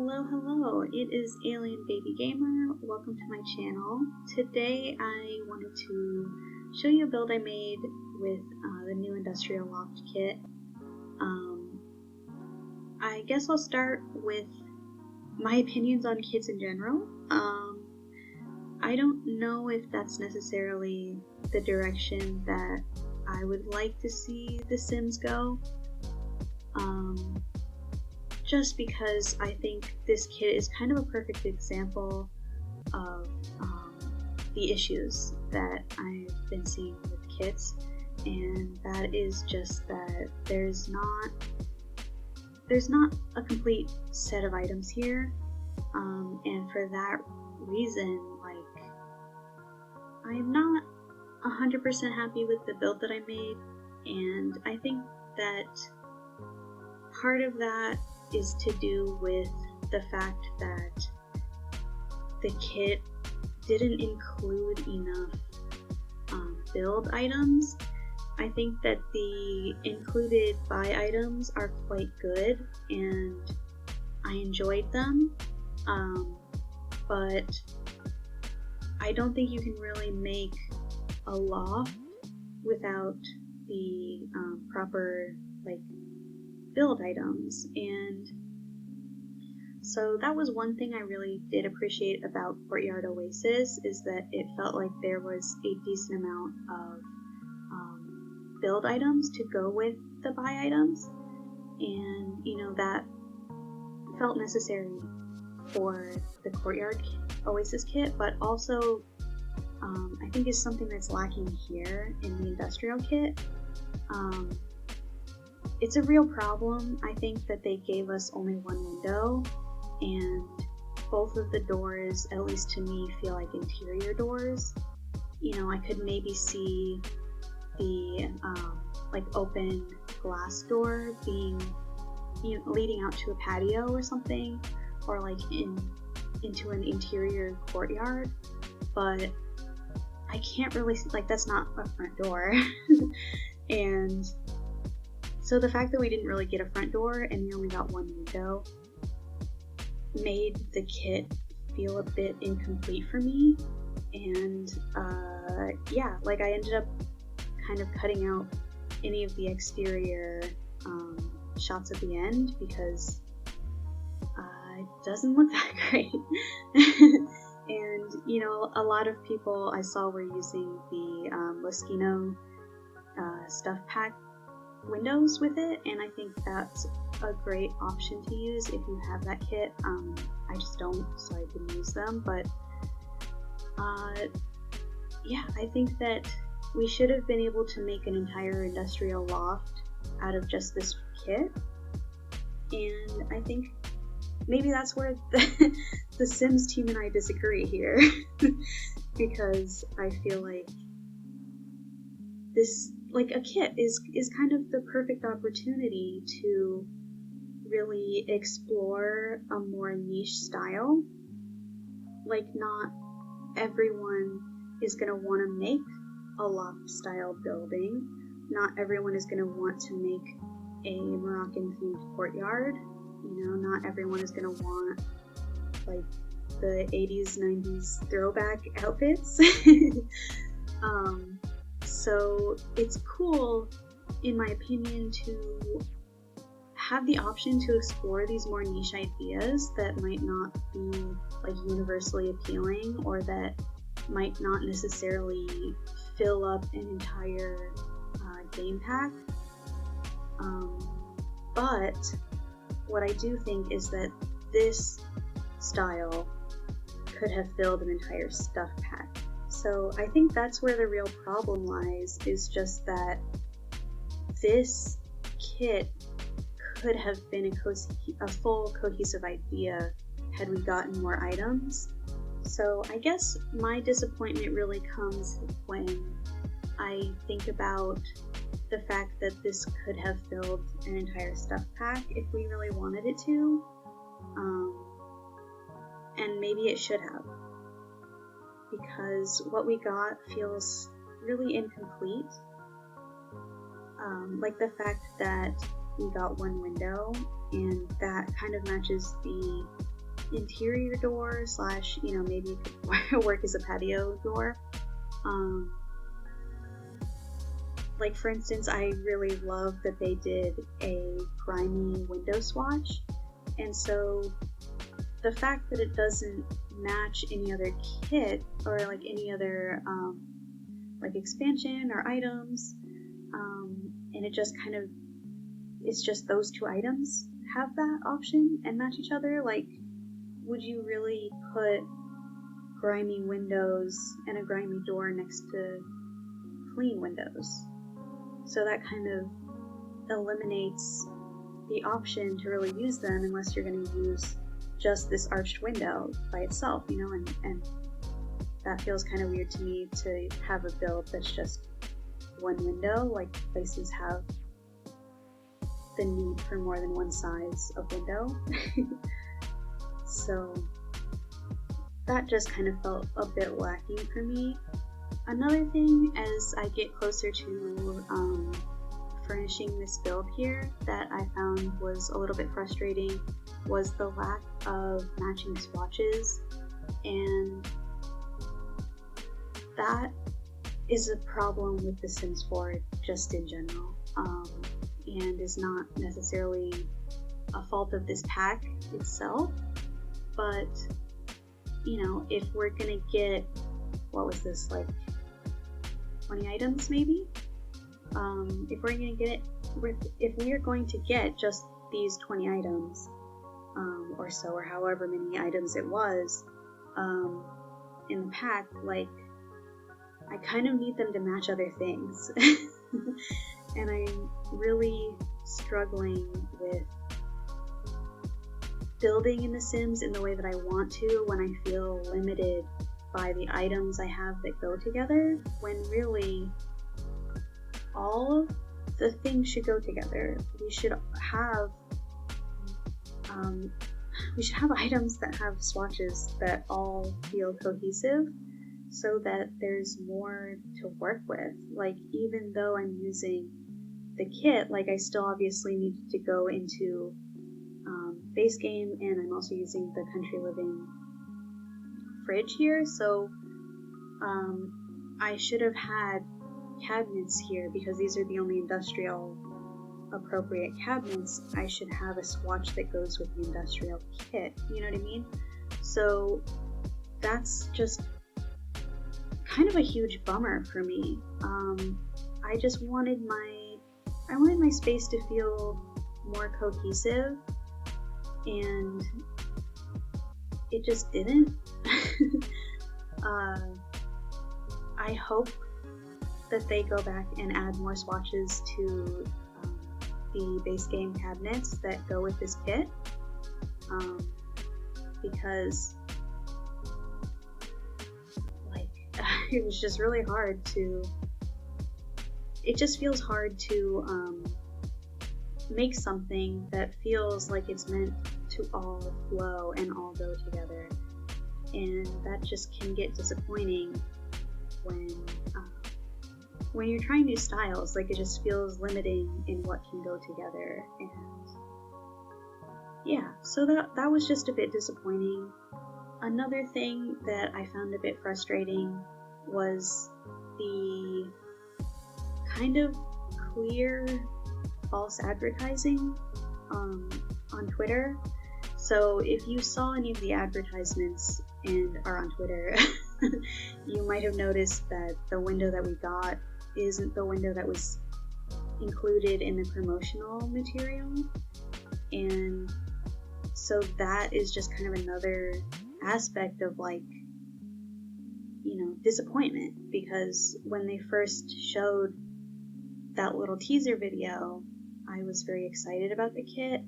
Hello, it is Alien Baby Gamer. Welcome to my channel. Today I wanted to show you a build I made with the new Industrial Loft kit. I guess I'll start with my opinions on kits in general. I don't know if that's necessarily the direction that I would like to see The Sims go. Just because I think this kit is kind of a perfect example of the issues that I've been seeing with kits, and that is just that there's not a complete set of items here, and for that reason, I'm not 100% happy with the build that I made, and I think that part of that is to do with the fact that the kit didn't include enough build items. I think that the included buy items are quite good and I enjoyed them, but I don't think you can really make a loft without the proper build items, and so that was one thing I really did appreciate about Courtyard Oasis, is that it felt like there was a decent amount of build items to go with the buy items, and that felt necessary for the Courtyard Oasis kit, but also I think is something that's lacking here in the Industrial kit. It's a real problem. I think that they gave us only one window, and both of the doors, at least to me, feel like interior doors. I could maybe see the open glass door being leading out to a patio or something, or into an interior courtyard, but I can't really see, that's not a front door. And so the fact that we didn't really get a front door and we only got one window made the kit feel a bit incomplete for me. And I ended up kind of cutting out any of the exterior shots at the end because it doesn't look that great. And a lot of people I saw were using the Moschino stuff pack windows with it, and I think that's a great option to use if you have that kit. I just don't, so I didn't use them, but I think that we should have been able to make an entire Industrial Loft out of just this kit, and I think maybe that's where the Sims team and I disagree here. Because I feel like this, a kit is kind of the perfect opportunity to really explore a more niche style. Not everyone is going to want to make a loft style building. Not everyone is going to want to make a Moroccan themed courtyard. Not everyone is going to want the 80s, 90s throwback outfits. So it's cool, in my opinion, to have the option to explore these more niche ideas that might not be universally appealing, or that might not necessarily fill up an entire game pack. But what I do think is that this style could have filled an entire stuff pack. So I think that's where the real problem lies, is just that this kit could have been a full cohesive idea had we gotten more items. So I guess my disappointment really comes when I think about the fact that this could have filled an entire stuff pack if we really wanted it to, and maybe it should have, because what we got feels really incomplete. The fact that we got one window, and that kind of matches the interior door slash, maybe it could work as a patio door. Like, for instance, I really love that they did a grimy window swatch, and so the fact that it doesn't match any other kit or like any other like expansion or items, and it just kind of, it's just those two items have that option and match each other. Like, would you really put grimy windows and a grimy door next to clean windows? So that kind of eliminates the option to really use them unless you're going to use just this arched window by itself, and that feels kind of weird to me, to have a build that's just one window. Like, places have the need for more than one size of window. So that just kind of felt a bit lacking for me. Another thing, as I get closer to furnishing this build here, that I found was a little bit frustrating was the lack of matching swatches, and that is a problem with The Sims 4 just in general, and is not necessarily a fault of this pack itself, but if we're gonna get, what was this, like 20 items maybe? If we are going to get just these 20 items, or so, or however many items it was, in the pack, like, I kind of need them to match other things. And I'm really struggling with building in The Sims in the way that I want to when I feel limited by the items I have that go together, when really all of the things should go together. We should have items that have swatches that all feel cohesive, so that there's more to work with. Like, even though I'm using the kit, like, I still obviously need to go into base game, and I'm also using the Country Living fridge here, so I should have had cabinets here, because these are the only industrial appropriate cabinets. I should have a swatch that goes with the industrial kit, you know what I mean? So that's just kind of a huge bummer for me. I just wanted my space to feel more cohesive, and it just didn't. I hope that they go back and add more swatches to the base game cabinets that go with this kit, because it was just really hard to, it just feels hard to make something that feels like it's meant to all flow and all go together, and that just can get disappointing when you're trying new styles. Like, it just feels limiting in what can go together, and yeah, so that was just a bit disappointing. Another thing that I found a bit frustrating was the kind of clear false advertising on Twitter. So if you saw any of the advertisements and are on Twitter, you might have noticed that the window that we got isn't the window that was included in the promotional material, and so that is just kind of another aspect of, like, disappointment, because when they first showed that little teaser video, I was very excited about the kit,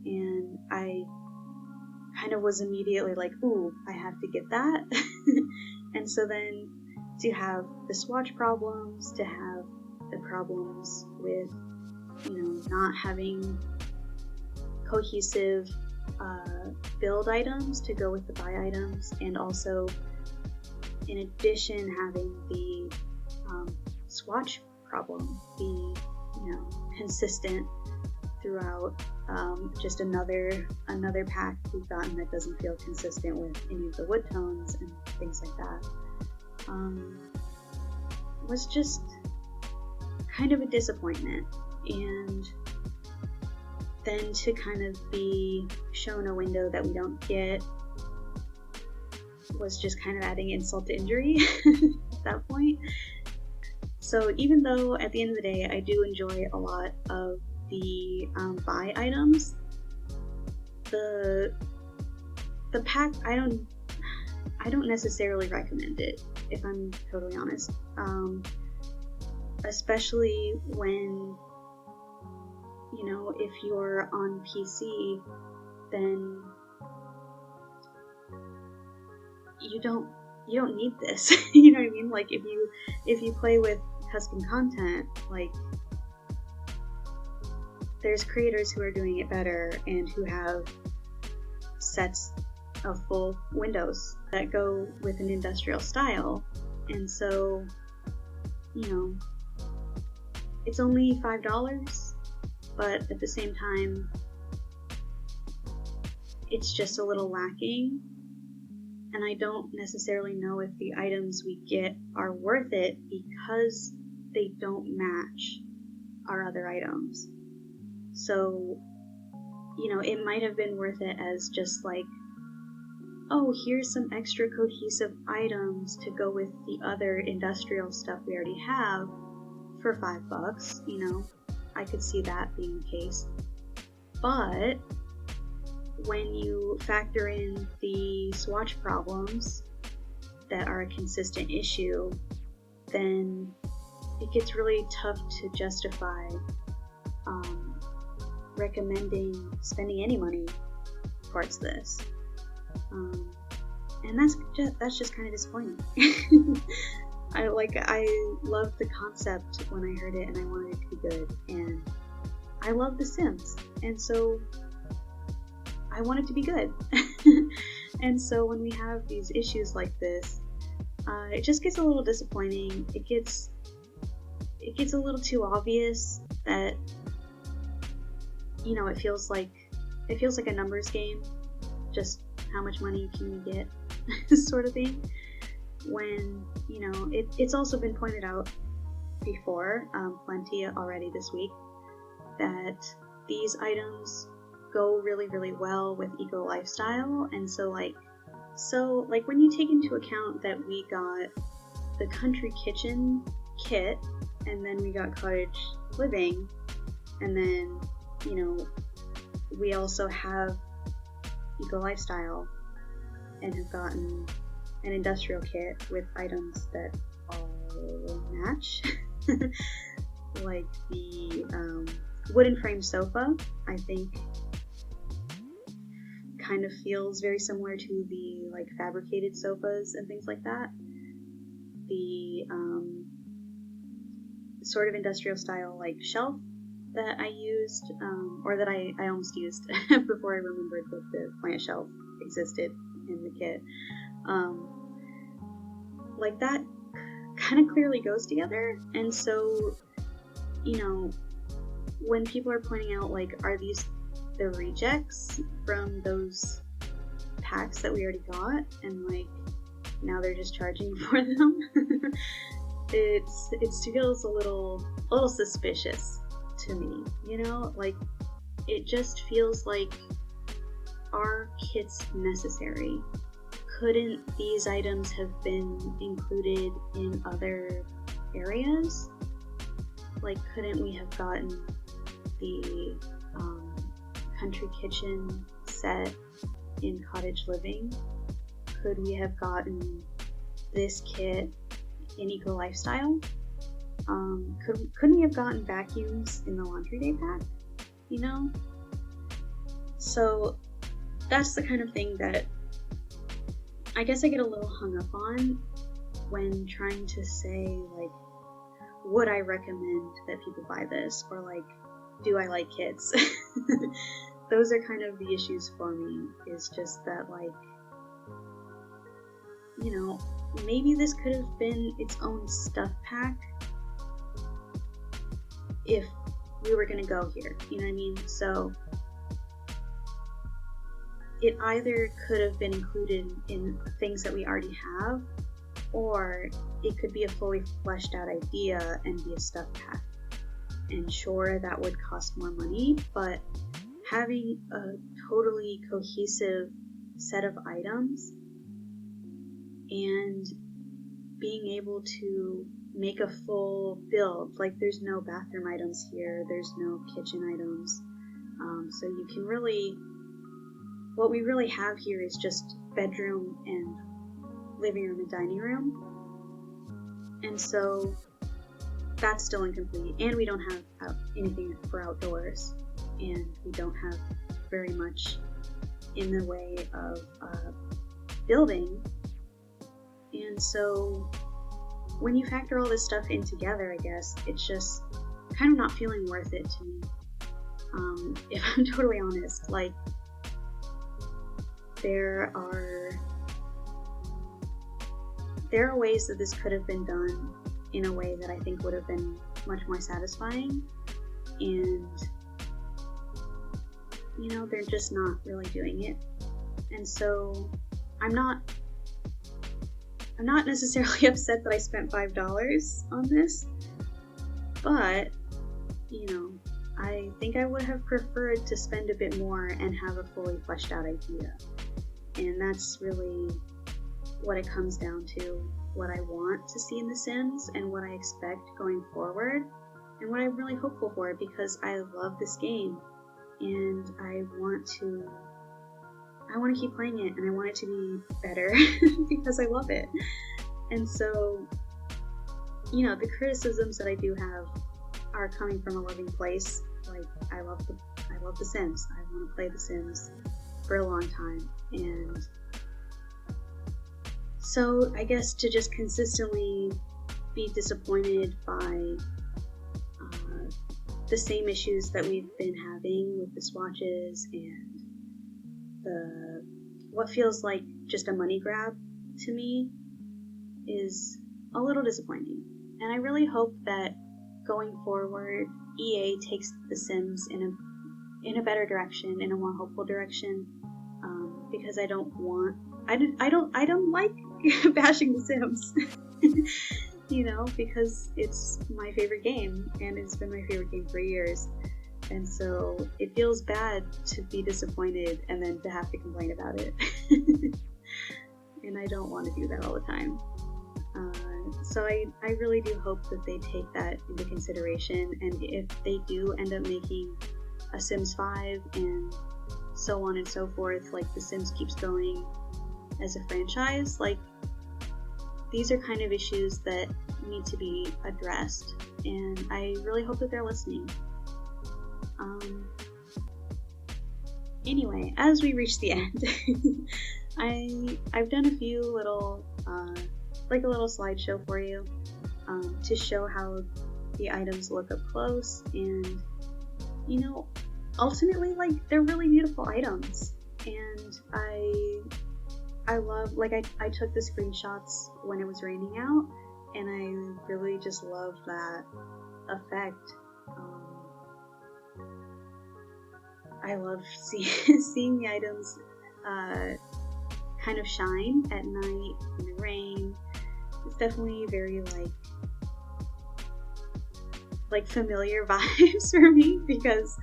and I kind of was immediately like, ooh, I have to get that. And so then to have the swatch problems, to have the problems with, not having cohesive build items to go with the buy items, and also in addition having the swatch problem be consistent throughout just another pack we've gotten that doesn't feel consistent with any of the wood tones and things like that. Was just kind of a disappointment. And then to kind of be shown a window that we don't get was just kind of adding insult to injury at that point. So even though at the end of the day I do enjoy a lot of the buy items, the pack I don't necessarily recommend it, if I'm totally honest. Especially when, you know, if you're on PC, then you don't need this. You know what I mean? Like if you play with custom content, like there's creators who are doing it better and who have sets of full windows that go with an industrial style. And so, you know, it's only $5, but at the same time, it's just a little lacking. And I don't necessarily know if the items we get are worth it because they don't match our other items. So, you know, it might have been worth it as just like, oh, here's some extra cohesive items to go with the other industrial stuff we already have for $5, you know, I could see that being the case. But when you factor in the swatch problems that are a consistent issue, then it gets really tough to justify recommending spending any money towards this. And that's just kind of disappointing. I loved the concept when I heard it, and I wanted it to be good, and I love The Sims, and so I want it to be good. And so when we have these issues like this, it just gets a little disappointing. It gets a little too obvious that, you know, it feels like a numbers game, just how much money can you get sort of thing, when, you know, it's also been pointed out before, plenty already this week, that these items go really, really well with eco lifestyle. And so when you take into account that we got the country kitchen kit, and then we got cottage living, and then, you know, we also have eco lifestyle and have gotten an industrial kit with items that all match. Like the wooden frame sofa, I think kind of feels very similar to the like fabricated sofas and things like that. The sort of industrial style like shelf that I used, or that I almost used before I remembered that the plant shelf existed in the kit. Like that kind of clearly goes together. And so, you know, when people are pointing out, like, are these the rejects from those packs that we already got, and like now they're just charging for them, it feels a little suspicious to me, you know? Like, it just feels like, are kits necessary? Couldn't these items have been included in other areas? Like, couldn't we have gotten the country kitchen set in cottage living? Could we have gotten this kit in eco lifestyle? Couldn't we have gotten vacuums in the laundry day pack? You know? So that's the kind of thing that I guess I get a little hung up on when trying to say, like, would I recommend that people buy this? Or like, do I like kids? Those are kind of the issues for me, is just that, like, you know, maybe this could have been its own stuff pack if we were gonna go here, you know what I mean? So it either could have been included in things that we already have, or it could be a fully fleshed out idea and be a stuff pack. And sure, that would cost more money, but having a totally cohesive set of items and being able to make a full build, like there's no bathroom items here, there's no kitchen items, so you can really, what we really have here is just bedroom and living room and dining room, and so that's still incomplete, and we don't have anything for outdoors, and we don't have very much in the way of building. And so when you factor all this stuff in together, I guess it's just kind of not feeling worth it to me, if I'm totally honest. Like, there are ways that this could have been done in a way that I think would have been much more satisfying, and they're just not really doing it. And so I'm not necessarily upset that I spent $5 on this, but I think I would have preferred to spend a bit more and have a fully fleshed out idea. And that's really what it comes down to, what I want to see in The Sims and what I expect going forward, and what I'm really hopeful for, because I love this game and I want to keep playing it, and I want it to be better because I love it. And so, the criticisms that I do have are coming from a loving place. Like, I love The Sims. I want to play The Sims for a long time, and so I guess to just consistently be disappointed by the same issues that we've been having with the swatches and what feels like just a money grab to me is a little disappointing. And I really hope that going forward, EA takes The Sims in a better direction, in a more hopeful direction, because I don't like bashing The Sims, because it's my favorite game, and it's been my favorite game for years. And so it feels bad to be disappointed and then to have to complain about it. And I don't want to do that all the time. So I really do hope that they take that into consideration, and if they do end up making a Sims 5 and so on and so forth, like The Sims keeps going as a franchise, like, these are kind of issues that need to be addressed, and I really hope that they're listening. Anyway, as we reach the end, I've done a few little, like a little slideshow for you, to show how the items look up close, and, ultimately, like, they're really beautiful items, and I love, like, I took the screenshots when it was raining out, and I really just love that effect. I love seeing the items kind of shine at night in the rain. It's definitely very like familiar vibes for me, because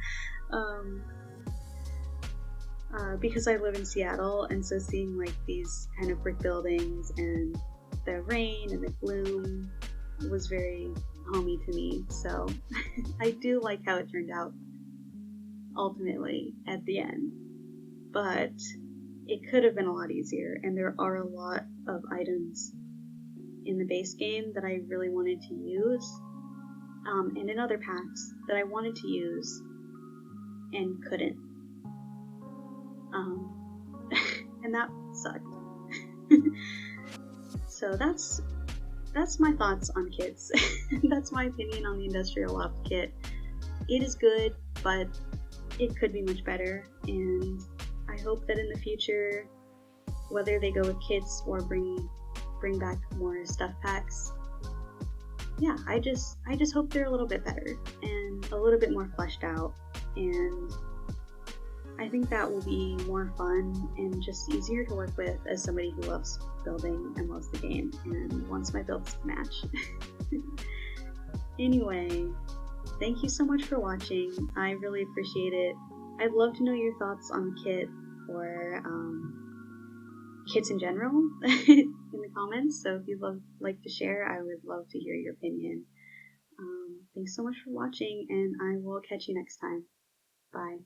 I live in Seattle, and so seeing like these kind of brick buildings and the rain and the gloom was very homey to me. So I do like how it turned out ultimately at the end, but it could have been a lot easier, and there are a lot of items in the base game that I really wanted to use, and in other packs that I wanted to use and couldn't, and that sucked. So that's my thoughts on kits. That's my opinion on the Industrial Loft kit. It is good, but it could be much better, and I hope that in the future, whether they go with kits or bring back more stuff packs, yeah, I just hope they're a little bit better and a little bit more fleshed out, and I think that will be more fun and just easier to work with as somebody who loves building and loves the game and wants my builds to match. Anyway, thank you so much for watching. I really appreciate it. I'd love to know your thoughts on the kit or kits in general in the comments. So if you'd like to share, I would love to hear your opinion. Thanks so much for watching, and I will catch you next time. Bye.